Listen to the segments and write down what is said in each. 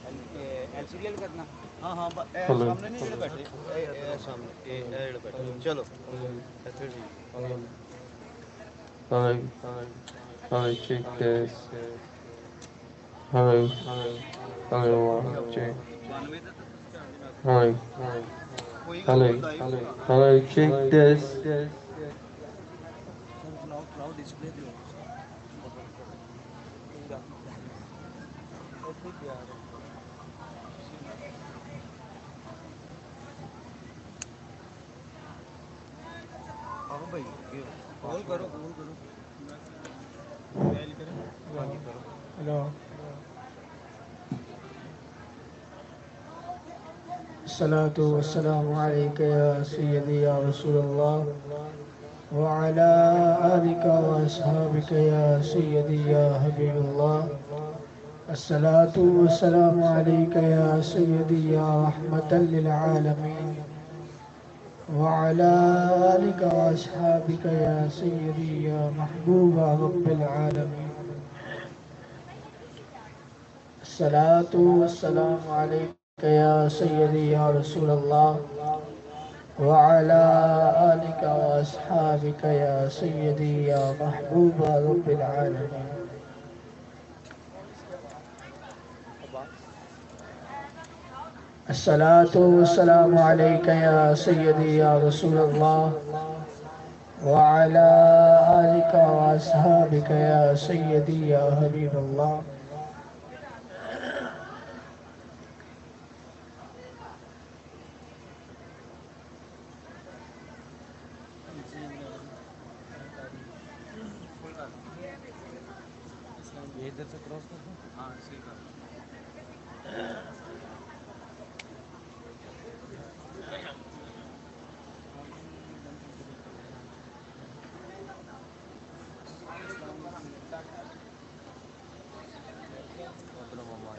L C D L کرنا ہاں ہاں سامنے نہیں جڑے بیٹھے سامنے جڑے بیٹھے چلو ایتھے ٹھیک Hello, hello, check this. Hello, hello, 1, check. 92 تے تساں چڑھ جنا Hello, کوئی گل hello, نہیں لائیو چلانا hello, check this. سر چلاؤ چلاؤ ڈسپلے تے ہو بٹن کرو پورا ایتھے پیار ہے آہو بھائی اگے ہو کال کرو ڈائل کریں ہاں جی کرو ہلو الصلاة والسلام عليك يا سيدي يا رسول الله وعلى آلك وأصحابك يا سيدي يا حبيب الله الصلاة والسلام عليك يا سيدي يا رحمة للعالمين وعلى آلك وأصحابك يا سيدي يا محبوب رب العالمين الصلاة والسلام عليك يا سيدي يا رسول الله وعلى آلك وأصحابك يا سيدي يا محبوب رب العالمين الصلاة والسلام عليك يا سيدي يا رسول الله وعلى آلك وأصحابك يا سيدي يا حبيب الله جی فل کر یہ ادھر سے کراس کر دوں ہاں صحیح کر اپنا ماما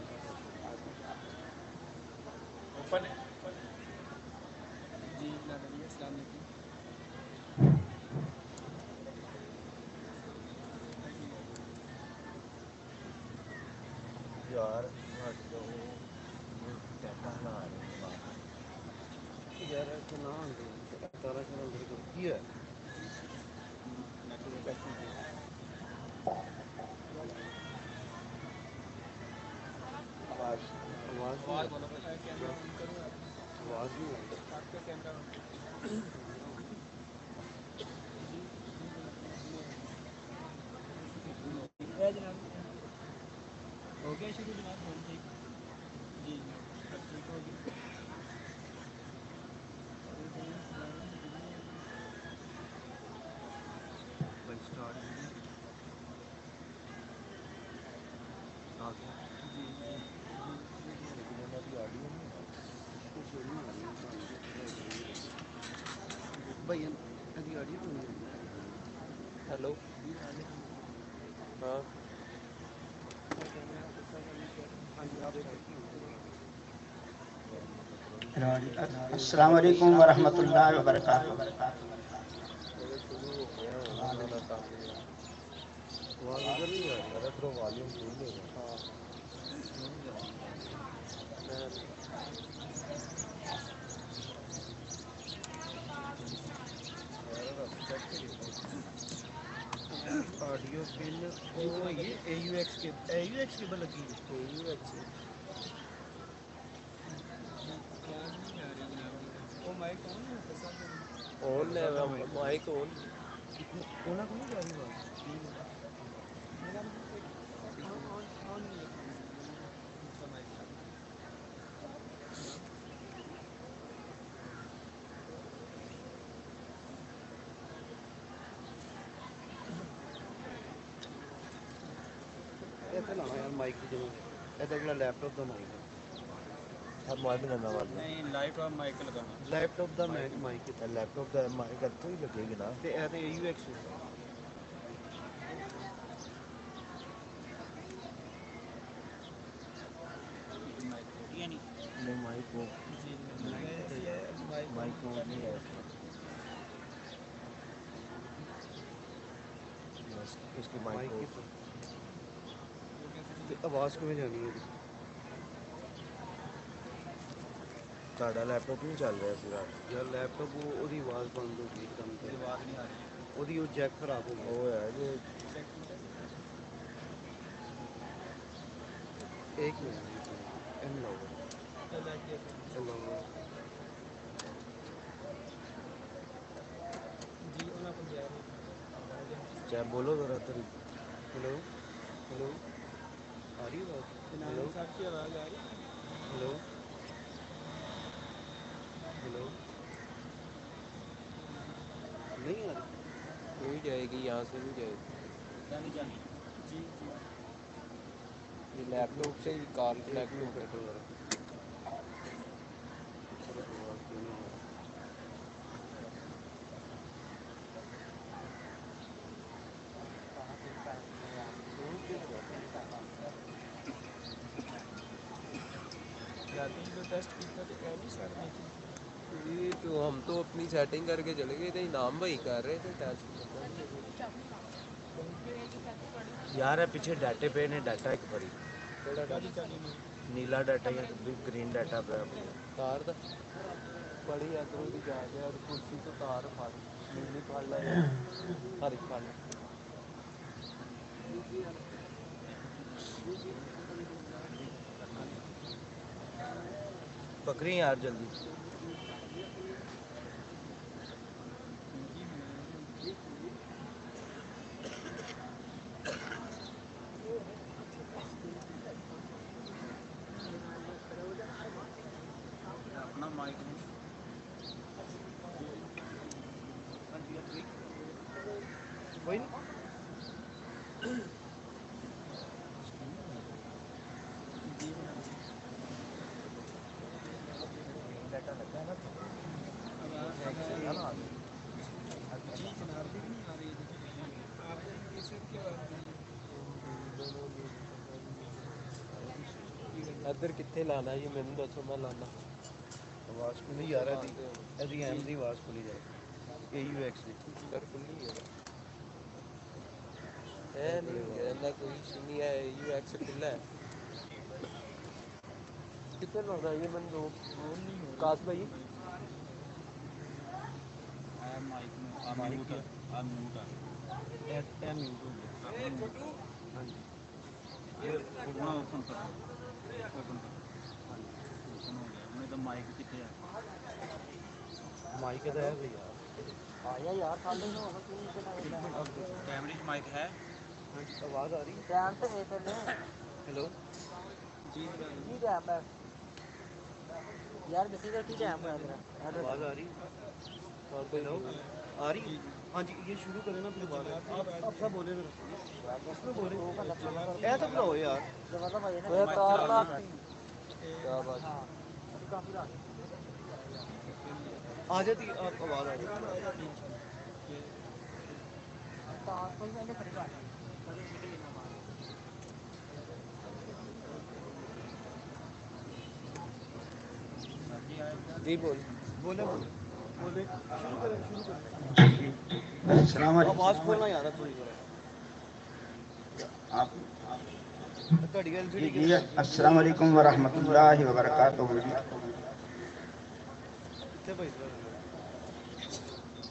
اوپن ہے جی السلام علیکم یار ٹیپا ہلا رہے ہیں باہر یار ایسے نہ آتے تارا شہر اندر کر کی ہے آواز آواز آواز نہیں آ رہی جناب ہو گیا شروع جناب فون ٹھیک جی جی ٹھیک ہو گیا بھائی اسٹارٹ آ گیا جی جی لیکن انہوں کی آڈیو نہیں آ رہی کچھ نہیں آ رہی بھائی انہوں آڈیو کیوں نہیں آ رہی Hello, ہاں ہاں جی آپ سائڈ کی السلام علیکم ورحمۃ اللہ وبرکاتہ شروع ہو گیا ہونا نا کام آواز ادھر نہیں جا رہی ادھر والیوم فل ہوگا ہاں کیوں نہیں جا رہی میں یار رب چیک کریے آڈیو پن وہ یہ اے یو ایکس کے اے یو ایکس کیبل لگی ہے یو ایکس آواز نہیں جا رہی جناب جی وہ مائک آن ہے آن ہے مائک آن انہوں کو نہیں جا رہی آواز میرا آن نہیں لگی دوسرا مائک چل اتنے لانا یار مائک کی جگہ ادھر جڑا لیپ ٹاپ کا مائک ہے ہر مائک لینا والا نہیں لیپ ٹاپ مائک لگانا لیپ ٹاپ کا مائک ہے لیپ ٹاپ کا مائک اتوں ہی لگے گی نا تے اے تے اے یو ایکس نہیں مائک کو جی مائک کو نہیں ہے بس اس کی مائک کو آواز کیوں جانی ہے ਤੁਹਾਡਾ ਲੈਪਟਾਪ ਨਹੀਂ ਚੱਲ ਰਿਹਾ ਪੂਰਾ ਯਾਰ لیپٹاپ ਉਹਦੀ ਆਵਾਜ਼ ਬੰਦ ਹੋ ਗਈ ਇੱਕਦਮ ਤੇ آواز نہیں آ رہی ਉਹਦੀ ਉਹ ਜੈਕ ਖਰਾਬ ਹੋ ਗਿਆ ਉਹ ਹੈ ਜੇ ایک منٹ ان لوگ چاہے بولو ذرا تری ہلو ہلو آ رہی آواز ہلو صاحب کی آواز آ رہی ہلو ہلو نہیں آ رہی نہیں جائے گی یہاں سے نہیں جائے گی جانی جانی جی جی یہ لیپ ٹاپ سے ہی کال کنیکٹ ہو گیا یہ تو ہم تو اپنی سیٹنگ کر کے چلے گئے تھے نام بھائی کر رہے تھے ٹیسٹ یار ہے پیچھے ڈاٹے پہ نے ڈاٹا ایک بری نیلا ڈاٹا یا گرین ڈاٹا پہ تار دا بڑی ادھروں کی جا کے اور کرسی تو تار پھڑ نیلی پھڑ لے ہر ایک پھڑ پکڑی یار جلدی اپنا مائک کوئی نہیں ڈاٹا لگا ہے نا جی جناب بھی نہیں آ رہی ادھر کتنے لانا یہ مینوں دسو میں لانا آواز کھلی یار ہے ایم دی آواز کھلی جائے اے یو ایکس دی سر کھلی ہے نہیں ہے کوئی ایشو نہیں ہے یو ایکس کھلا ہے کتنے لانا یہ میں دو کاس بھائی مائک میں میوٹ ہے میوٹ ہے اے میوٹ ہو گیا ہاں جی یہ اوپن اوپن کر اوپن کر ہاں جی اوپن ہو گیا انہیں تو مائک کتنے ہے مائک تو ہے بھائی یار آیا یار سالے نو ہوگا کیمرے مائک ہے ہاں جی آواز آ رہی ہے ٹائم تو ہے پہلے ہیلو کی ٹائم ہے یار کسی کا کی ٹائم ہے آواز آ رہی ہے ہیلو آ رہی ہے ہاں جی یہ شروع کریں نا پھر بات آپ سب بولے پھر اس میں بولے اے تو بلاؤ یار کیا بات آ جاتی آپ آواز آ جاتی جی بول بولے بولے شروع کریں السلام آواز کھولنا یاد ہے تھوڑی جی السلام علیکم ورحمۃ اللہ وبرکاتہ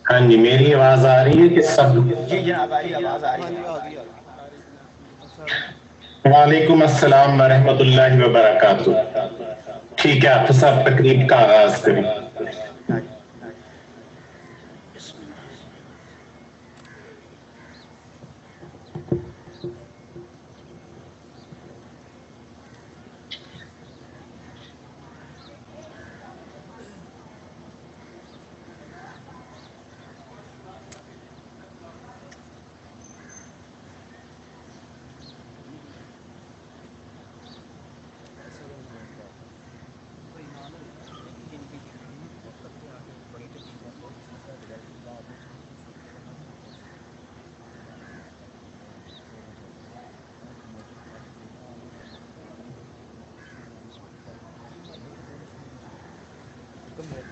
ہاں جی میری آواز آ رہی ہے کہ سب جی جناب آ رہی آواز آ رہی ہاں جی ہے آ گئی وعلیکم السلام ورحمۃ اللہ وبرکاتہ ٹھیک ہے آپ سب تقریب کا آغاز کریں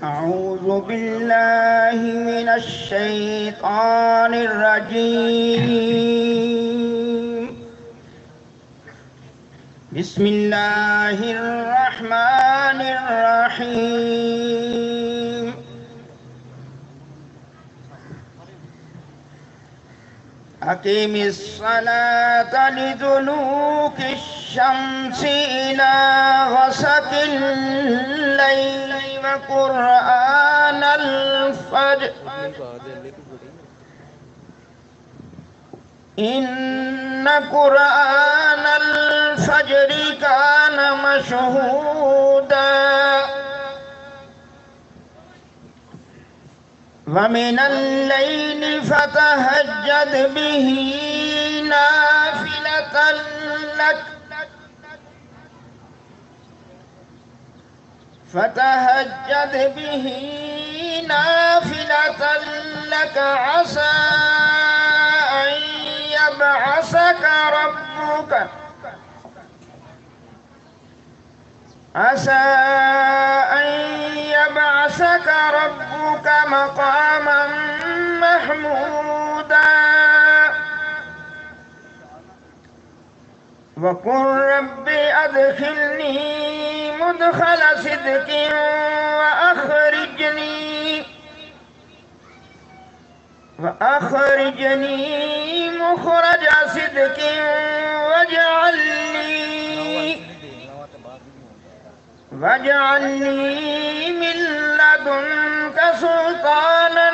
اعوذ باللہ من الشیطان الرجیم بسم اللہ الرحمن الرحیم اقیم الصلاة لدلوک الشمس الى غسق اللیل وقرآن الفجر ان قرآن الفجر کان مشہودا ومن اللیل فتہجد به نافلة لک فتہجد به نافلة لک عسى أن يبعثك ربك عسى أن يبعثك ربك مقاما محمودا وقل رب أدخلني مدخل صدق وأخرجني مخرج صدق واجعل لي من لدنك سلطانا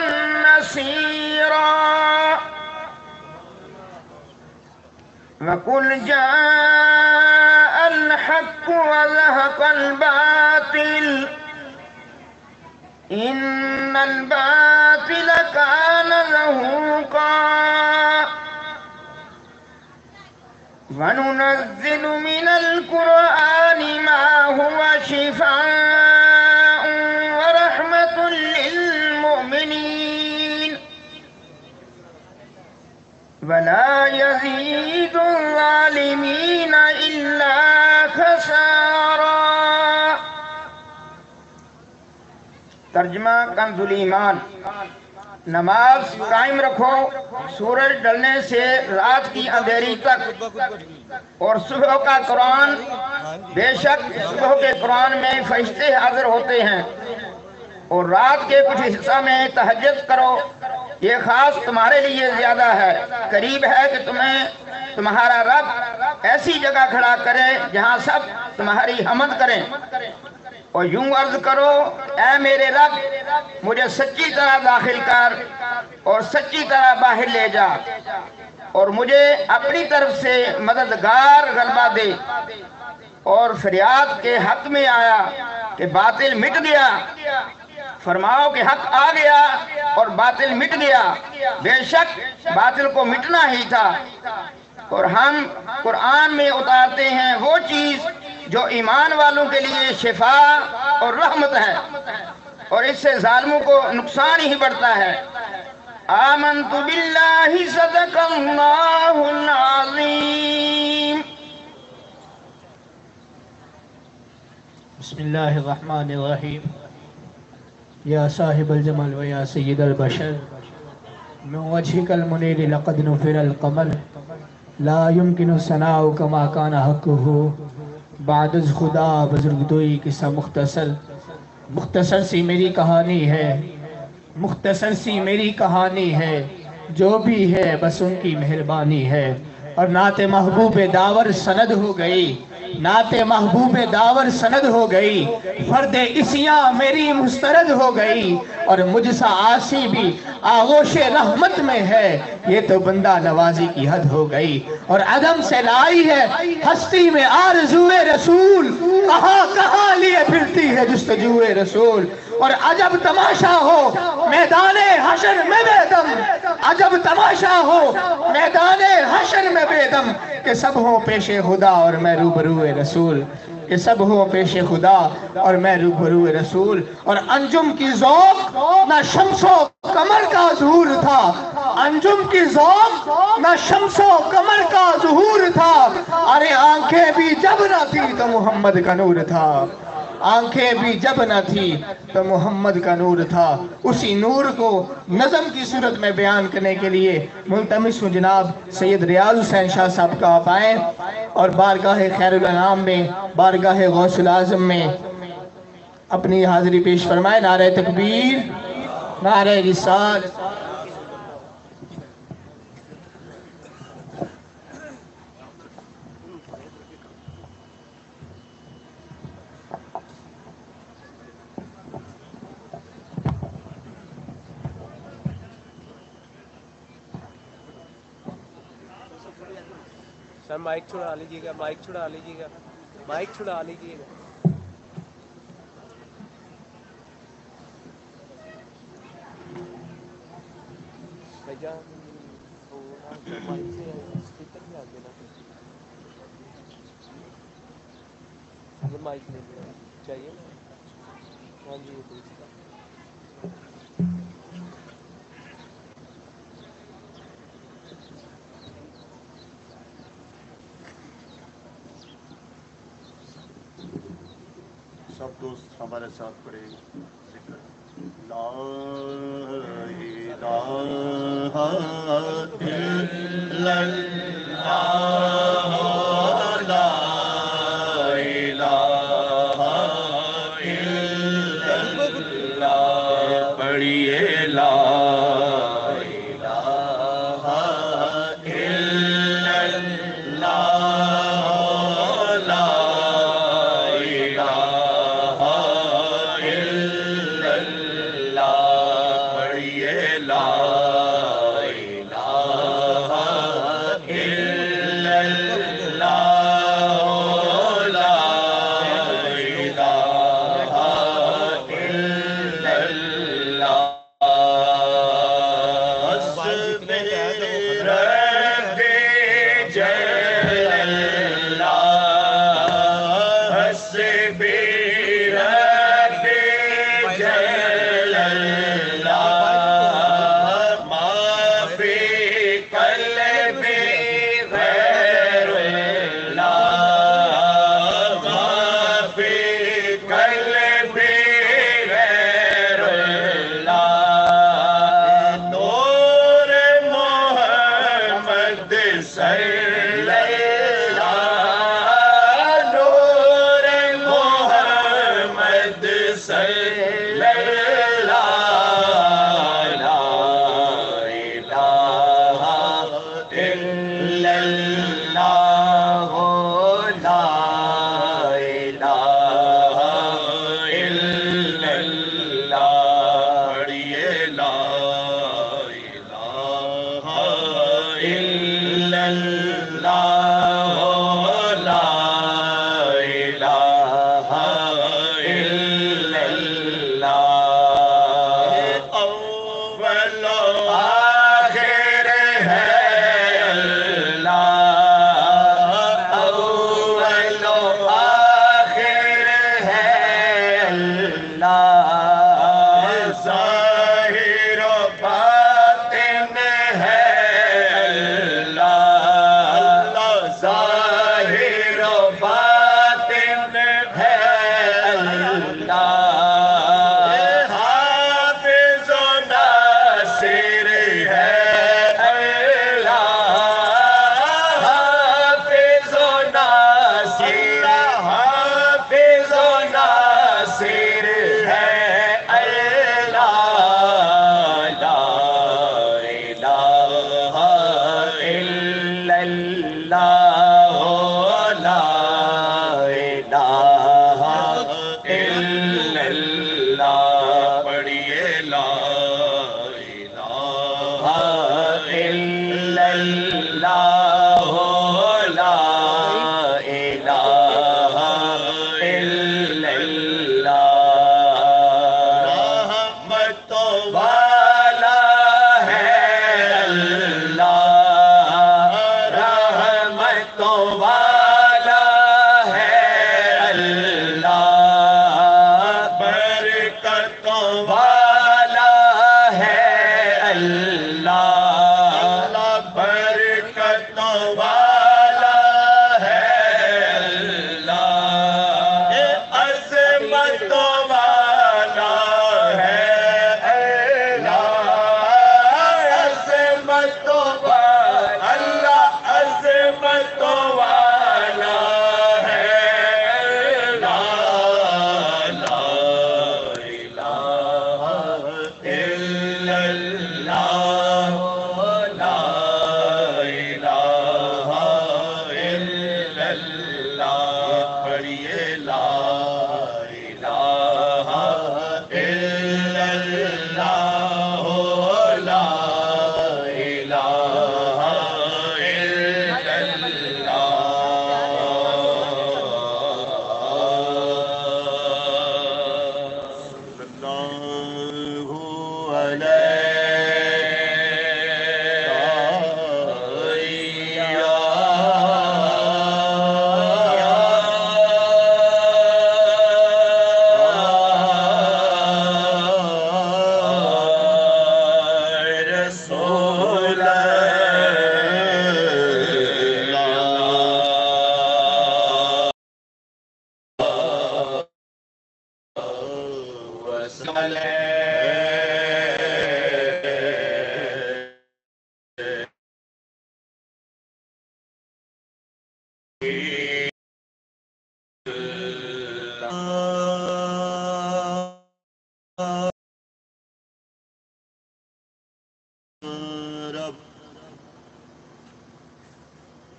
نصيرا وقل جاء الحق وزهق الباطل إن الباطل كان زهوقا وننزل من القرآن ما هو شفاء ورحمة للمؤمنين ولا يزيد الظالمين إلا خسارا۔ ترجمہ کنز الایمان۔ نماز قائم رکھو سورج ڈلنے سے رات کی اندھیری تک، اور صبح کا قرآن، بے شک صبح کے قرآن میں فرشتے حاضر ہوتے ہیں، اور رات کے کچھ حصہ میں تہجد کرو، یہ خاص تمہارے لیے زیادہ ہے، قریب ہے کہ تمہارا رب ایسی جگہ کھڑا کرے جہاں سب تمہاری حمد کریں، اور یوں عرض کرو اے میرے رب مجھے سچی طرح داخل کر اور سچی طرح باہر لے جا، اور مجھے اپنی طرف سے مددگار غلبہ دے۔ اور فریاد کے حق میں آیا کہ باطل مٹ گیا، فرماؤ کہ حق آ گیا اور باطل مٹ گیا، بے شک باطل کو مٹنا ہی تھا، اور ہم قرآن میں اتارتے ہیں وہ چیز جو ایمان والوں کے لیے شفا اور رحمت ہے، اور اس سے ظالموں کو نقصان ہی بڑھتا ہے۔ آمنت باللہ صدق اللہ العظیم۔ بسم اللہ الرحمن الرحیم۔ یا صاحب الجمال و یا سید البشر من وجهك المنیر لقد نفر القمر لا يمكن ثناء كما كان حقه بعد از خدا بزرگدوئی قصہ مختصر سی میری کہانی ہے، مختصر سی میری کہانی ہے، جو بھی ہے بس ان کی مہربانی ہے۔ اور نعت محبوب داور سند ہو گئی، نعت محبوب داور سند ہو گئی، فرد اسیاں میری مسترد ہو گئی، اور مجھ سا عاصی بھی آغوش رحمت میں ہے، یہ تو بندہ نوازی کی حد ہو گئی۔ اور عدم سے لائی ہے ہستی میں آرزوئے رسول، کہاں کہاں لیے پھرتی ہے جستجوئے رسول۔ اور عجب تماشا ہو میدان حشر میں بے دم، عجب تماشا ہو میدان حشر میں بے دم، کہ سب ہوں پیش خدا اور میں روبروئے رسول، کہ سب ہوں پیش خدا اور میں روبروئے رسول۔ اور انجم کی ذوق نہ شمس و قمر کا ظہور تھا، انجم کی ذوق نہ شمس و قمر کا ظہور تھا، ارے آنکھیں بھی جب نہ تھی تو محمد کا نور تھا، آنکھیں بھی جب نہ تھی تو محمد کا نور تھا. اسی نور کو نظم کی صورت میں بیان کرنے کے لیے ملتمس ہوں جناب سید ریاض حسین شاہ صاحب کا آپ آئیں اور بارگاہ خیر الانام میں، بارگاہ غوث العظم میں اپنی حاضری پیش فرمائے. نعرہ تکبیر، نعرہ رسالت. سر مائک چھڑا لیجیے گا، مائک چھڑا لیجیے گا، مائک چھڑا لیجیے گا. بھائی مائک سے اسپیکر بھی آ گیا نا، یہ مائک لے لیا چاہیے نا. ہاں جی یہ سب دوست ہمارے ساتھ پڑھے ذکر لا الہ الا اللہ لا الہ الا اللہ. پڑھیے لا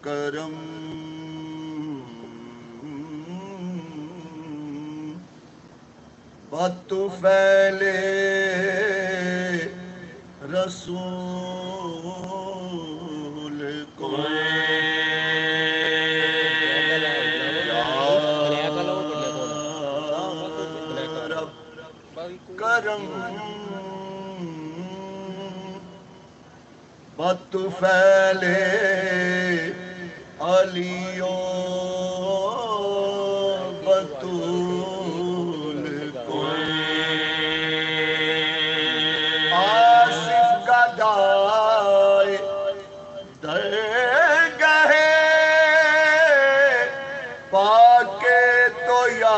کرم بات پھیلے رسول کو کرم بات پھیلے علیو بطول کو آصف کا دائے درگاہ پاکے تو یا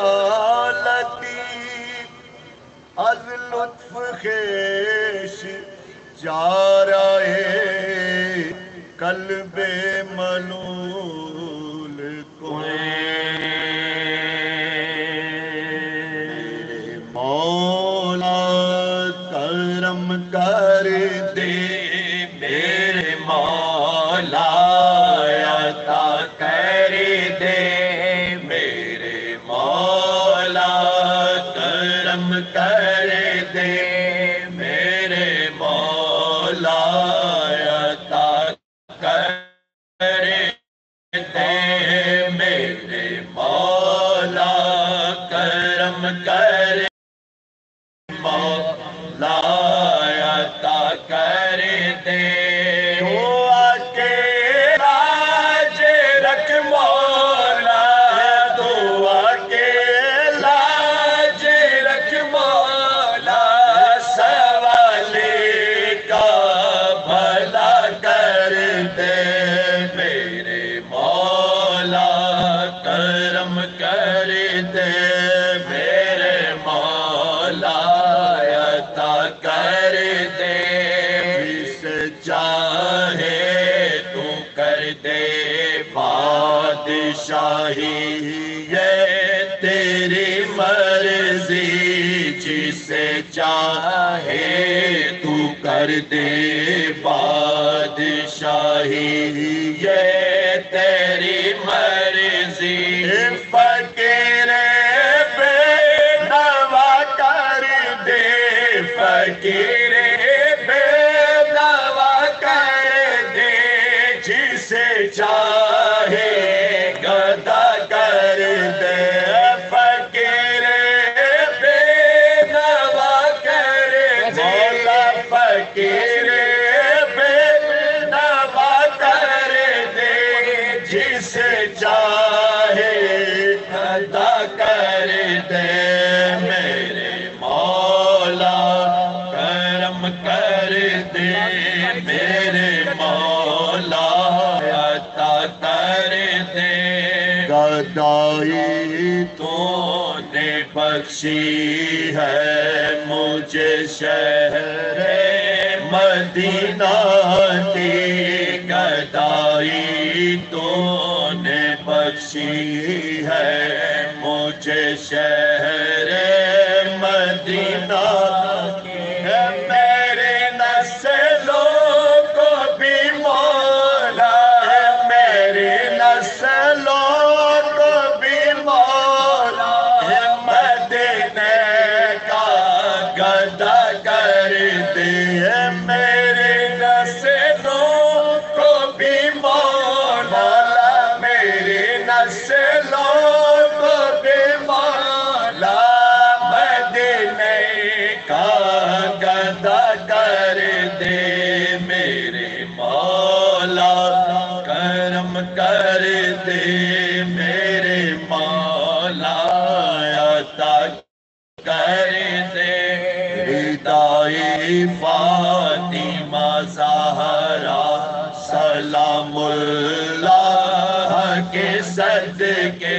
لطیف از لطف خیش جارائے قلب ملول کو میرے مولا کرم کر دے میرے مولا عطا کر دے میرے مولا کرم کر دے میرے مولا میرے مولا کرم کر مولا عطا کر دے دعا کے لاج رکھ مولا دعا کے لاج رکھ مولا سوالے کا بھلا کر دے میرے مولا کرم کر دے میرے مولا عطا کر دے جس چاہے تو کر دے بادشاہی یہ تیری مرضی جسے چاہے تو کر دے بادشاہی یہ تیری مرضی فقیر بے نوا کر دے فقیر بے نوا کر دے جسے چاہے گدا کر دے فقیر بے نوا کر دے فقیر بے نوا کر دے جسے چاہے ادا کر دے میرے مولا کرم کر دے میرے مولا عطا کر دے گدائی تو نے بخشی ہے مجھے شہر مدینہ کی گدائی تو نے بخشی ہے مجھے شہر مدینہ کی میرے نسلوں کو بھی مولا میرے نسلوں کو بھی مولا مدینے کا گدا کر دے میرے نسلوں کو بھی مولا میرے نسلوں کو بھی مولا مدینے کا گدا کر دے میرے مولا کرم کر دے میرے مولا عطا کر دے ردائی فاطمہ زہرا سلام اللہ کے صدقے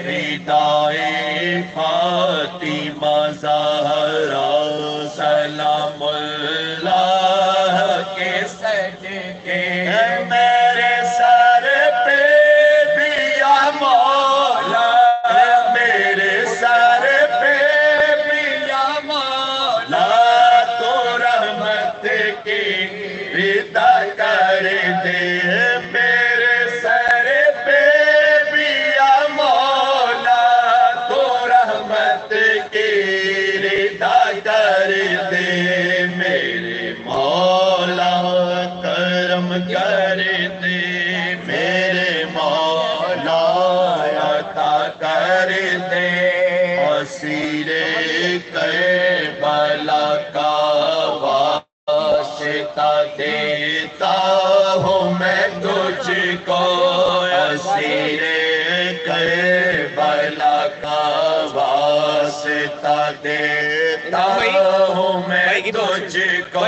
ردائے فاطمہ زہرا سلام اللہ کے صدقے میرے سر پہ بھی یا مولا میرے سر پہ بھی یا مولا تو رحمت کی ردا کر دے میرے سر پہ بھی یا مولا تو رحمت کی ردا کر دے میرے مولا کرم کر دے میرے مولا عطا کر دے اسیر کربلا کا واسطہ دیتا ہوں میں تجھ کو اسیر کربلا کا واسطہ دیتا ہوں میں تجھ کو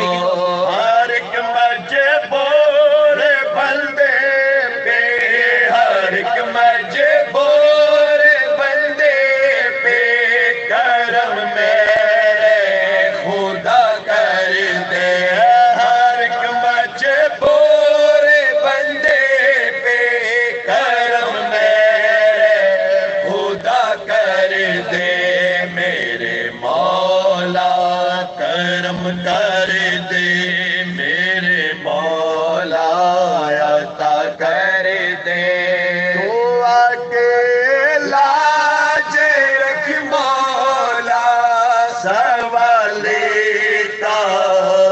ہر ایک مجبور بندے پہ ہر ایک مجبور بندے پہ کرم میرے خدا کر دے ہر ایک مجبور بندے پہ کرم میرے خدا کر دے میرے مولا کرم کر دے میرے مولا عطا کر دے تو اکیلا رکھ مولا سوالی کا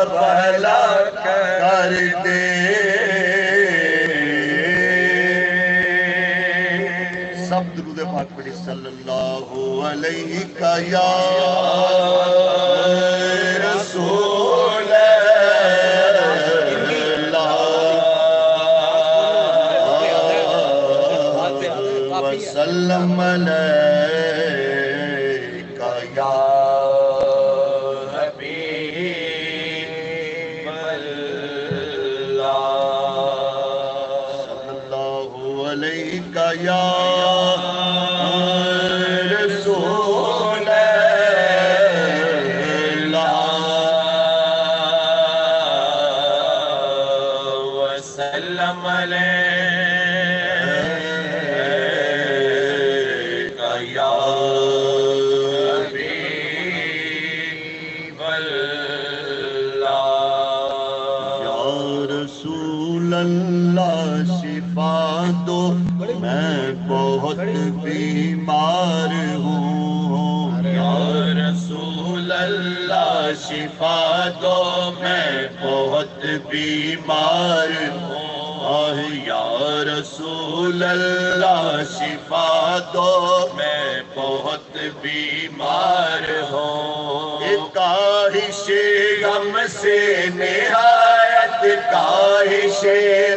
بھلا کر دے سب درود پاک پڑھی صلی اللہ علیہ کا یا رسول اللہ وسلم علیہ یا حبیب اللہ صلی اللہ علیہ یا رسول اللہ وسلم علیہ یا حبیب اللہ یا رسول اللہ شفا دو میں بہت بیمار ہوں یا رسول اللہ شفا دو میں بہت بیمار ہوں یا رسول اللہ شفا دو میں بہت بیمار ہوں کاہش غم سے نہایت کاہش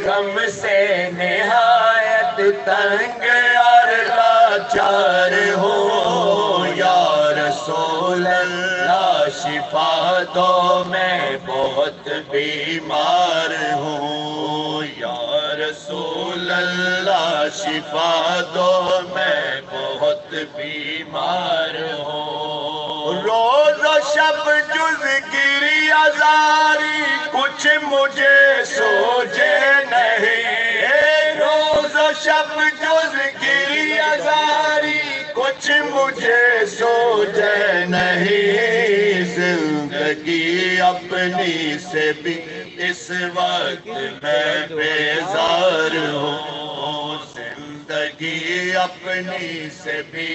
غم سے نہایت تنگ اور لاچار ہوں یا رسول اللہ شفا دو میں بہت بیمار ہوں یا رسول اللہ شفا دو میں بہت بیمار ہوں روز و شب جز گری ازاری کچھ مجھے سوچے نہیں روز و شب جز گری ازاری کچھ مجھے سوچے نہیں زندگی اپنی سے بھی اس وقت میں بیزار ہوں زندگی اپنی سے بھی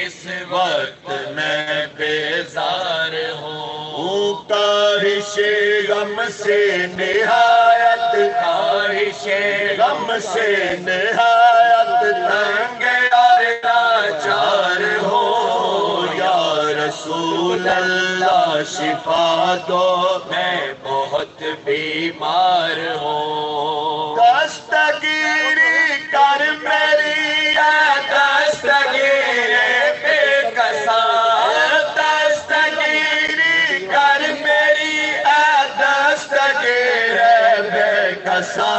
اس وقت میں بیزار ہوں کاہش غم سے نہایت کاہش غم سے نہایت تنگ اور لاچار ہوں یا رسول اللہ شفا دو میں بہت بیمار ہوں دستگیری کر میری دستگیر بے کسا دستگیری کر میری دستگیر بے کسا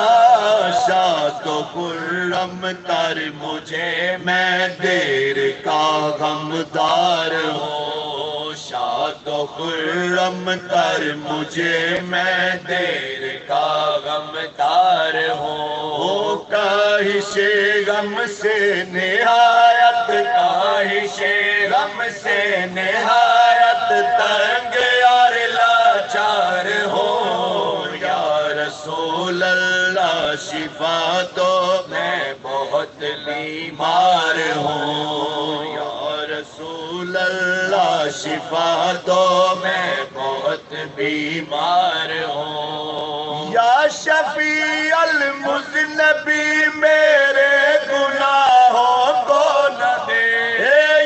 شاد و خرم تر مجھے میں دیر کا غمدار ہوں، شاد و خرم تر مجھے میں دیر کا غمدار ہوں، کاہش غم سے نہایت، کاہش غم سے نہایت تنگ اور لاچار ہوں، یا رسول اللہ شفا دو میں بہت بیمار ہوں، یا رسول اللہ شفا دو میں بہت بیمار ہوں، یا شفیع المذنبی میرے گناہوں کو نہ دے،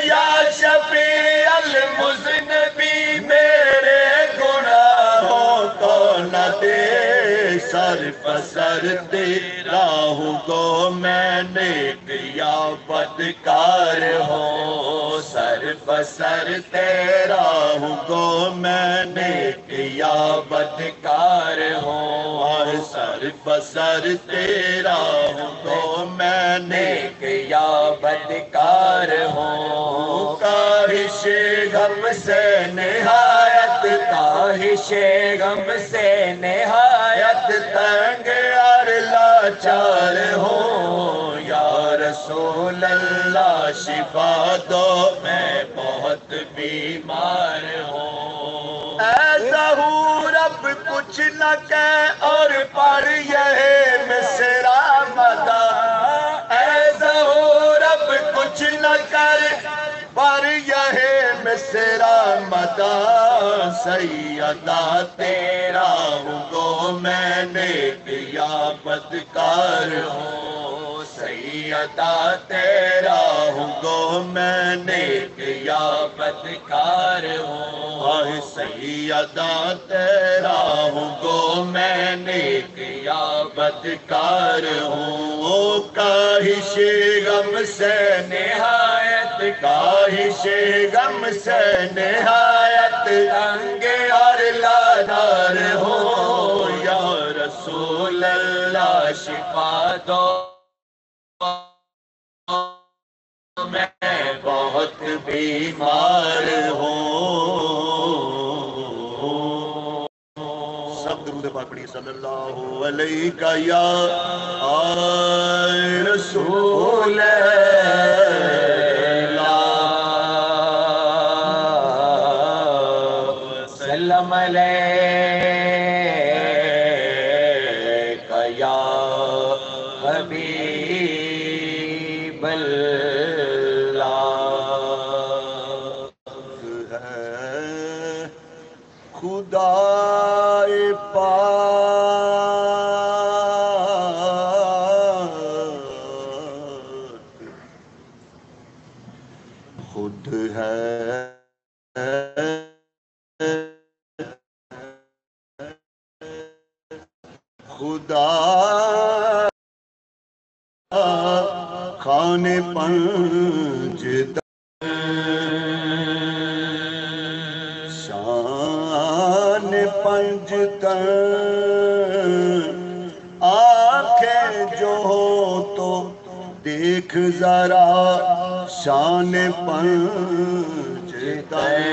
یا شفیع المذنبی میرے گناہوں کو نہ دے، سر پسر تیرا ہوں گو میں نیک یا بدکار ہوں، سر پسر تیرا ہوں گو میں نیک یا بدکار ہوں، سر پسر تیرا ہوں گو میں نیک یا بدکار ہوں، کاہش غم سے نہایت، کاہش غم سے نہایت تنگ اور لاچار ہوں، یا رسول اللہ شفا دو میں بہت بیمار ہوں، اے ظہور اب کچھ نہ کہہ اور پڑھ یہ مصرع مدح، اے ظہور اب کچھ نہ کر پر یہ مصرع مدح، سیدہ تیرا ہوں گو میں نیک یا بدکار ہوں، سیدہ تیرا ہوں گو میں نیک یا بدکار ہوں، سیدہ تیرا ہوں گو میں نیک یا بدکار ہوں، کاہش غم سے نہایت، کاہش غم سے نہایت تنگ اور لاچار ہوں، یا رسول اللہ شفا دو میں بہت بیمار ہوں، سب درود پاک پڑھیے صلی اللہ علیہ یا رسول سلام علیکہ یا حبیب اللہ، ہے خدا پاک خود ہے، خدا خان پنج شان پنج تن، آنکھیں جو ہو تو دیکھ ذرا شان پنج تن،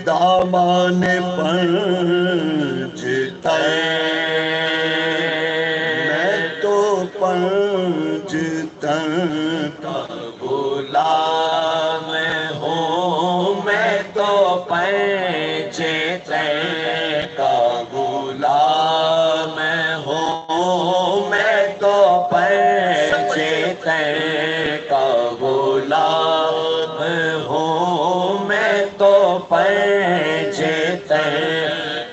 دامان پنج تن، میں تو پنج تن کا غلام ہوں، میں تو پنج تن کا غلام ہوں، میں تو پنج تن کا غلام ہوں، میں تو پنج تن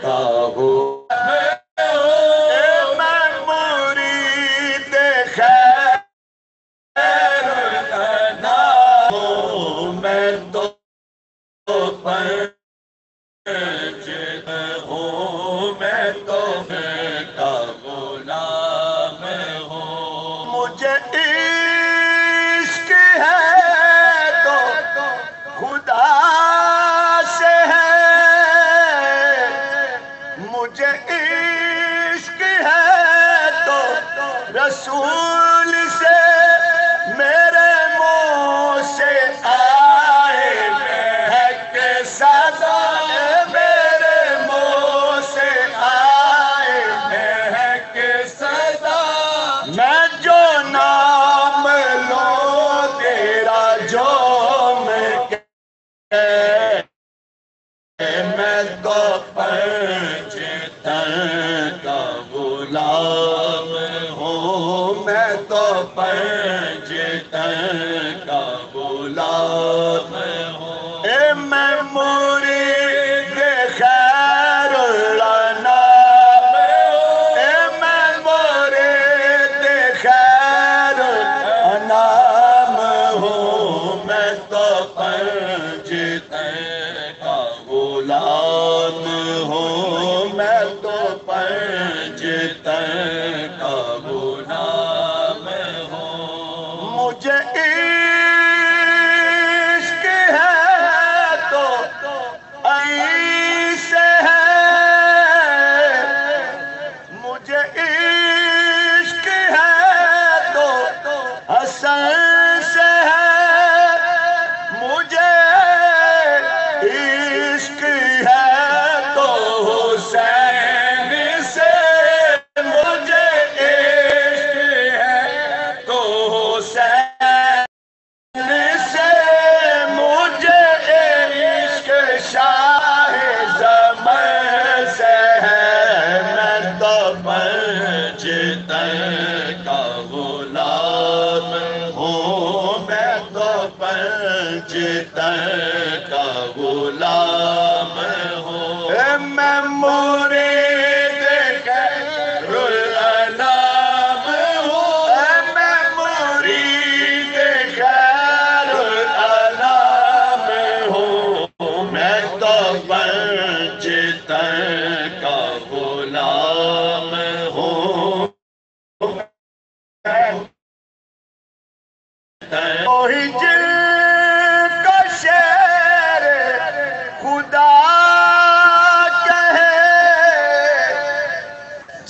کا غلام، میں مرید خیر ہوں، میں تو پنج ہوں، میں تو مجھے عشق ہے تو خدا سے ہے، مجھے عشق ہے تو رسول سے، میرے منہ سے آئے ہے کہ سزا، میرے منہ سے آئے ہے کہ سزا، میں جو نام لوں تیرا جو میں تو پنجتن کا غلام ہوں، میں تو پنجتن کا غلام ہوں، میں مرید خیر الانام، میں مرید خیر الانام ہوں، میں تو پنجتن کا غلام ہوں، میں تو پنجتن کا غلام ہوں، مجھے عشق ہے تو عیش ہے، مجھے عشق ہے تو حسن سے ہے، مجھے عشق ہے تو حسین سے، مجھے عشق ہے تو حسین سے، مجھے عشق شاہ زمان سے ہے، میں تو پنجتن کا غلام ہوں، میں تو پنجتن کا غلام ہوں، میں مرید خیر الانام ہوں، میں مرید خیر الانام ہوں، میں تو پنجتن کا غلام ہوں، وہی جن کا شعر خدا کہے،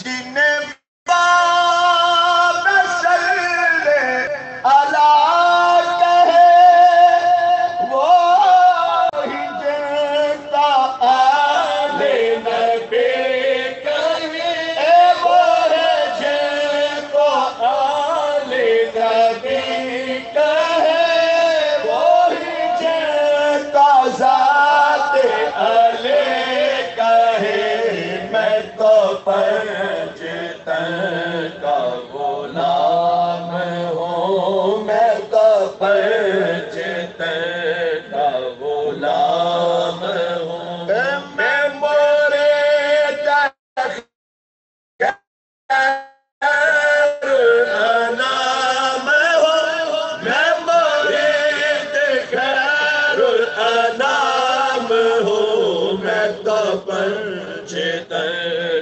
جنہیں باب صلی اللہ کہے، وہی جن کا آل نبی کہے، وہی جن کو آل نبی کہے، وہی جن کا ذات علی کہے، میں تو پنجتن کا غلام ہوں، میں تو پنجتن کا غلام ہوں، میں مرید خیر الانام ہوں، میں مرید خیر الانام ہوں، میں تو پنجتن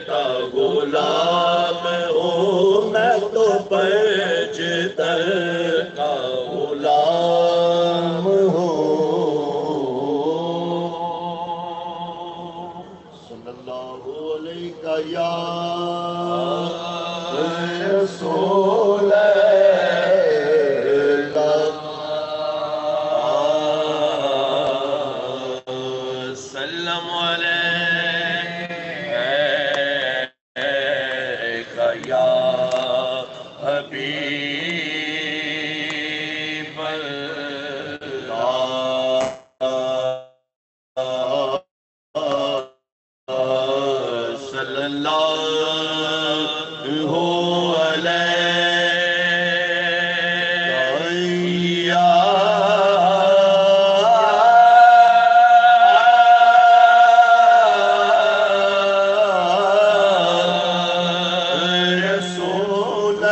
کا غلام ہوں، میں تو پنجتن کا غلام ہوں، صلی اللہ علیہ یا رسول اللہ، سلام علیکہ یا حبیب اللہ، صلی اللہ علیہ رسول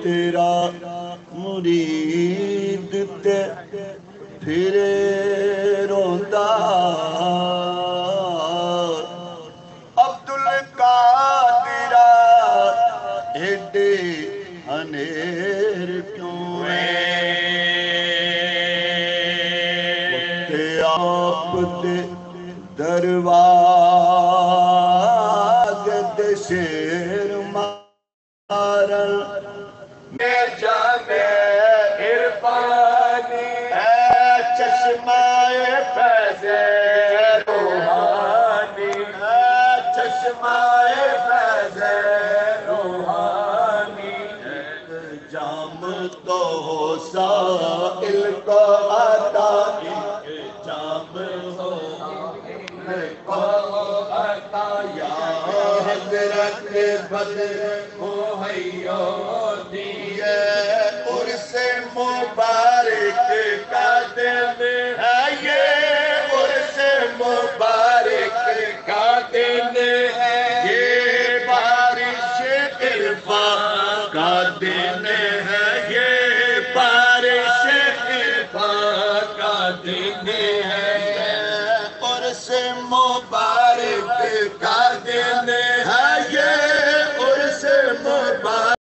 تیرا مرید تے پھرے روندا عبدل قادر ایڈے انیر کیوں تے آپ دے دروازے دے شیر مارن میں جامع عرفانی اے چشمہ فیض روحانی اے چشمہ فیض روحانی جام تو سائل کو عطا جام ہو کو عطا یا حضرت بدر مہیا دیے عرس مبارک کا دن ہے یہ عرس مبارک کا دن ہے یہ بارش عرفان کا دن ہے یہ بارش عرفان کا دن ہے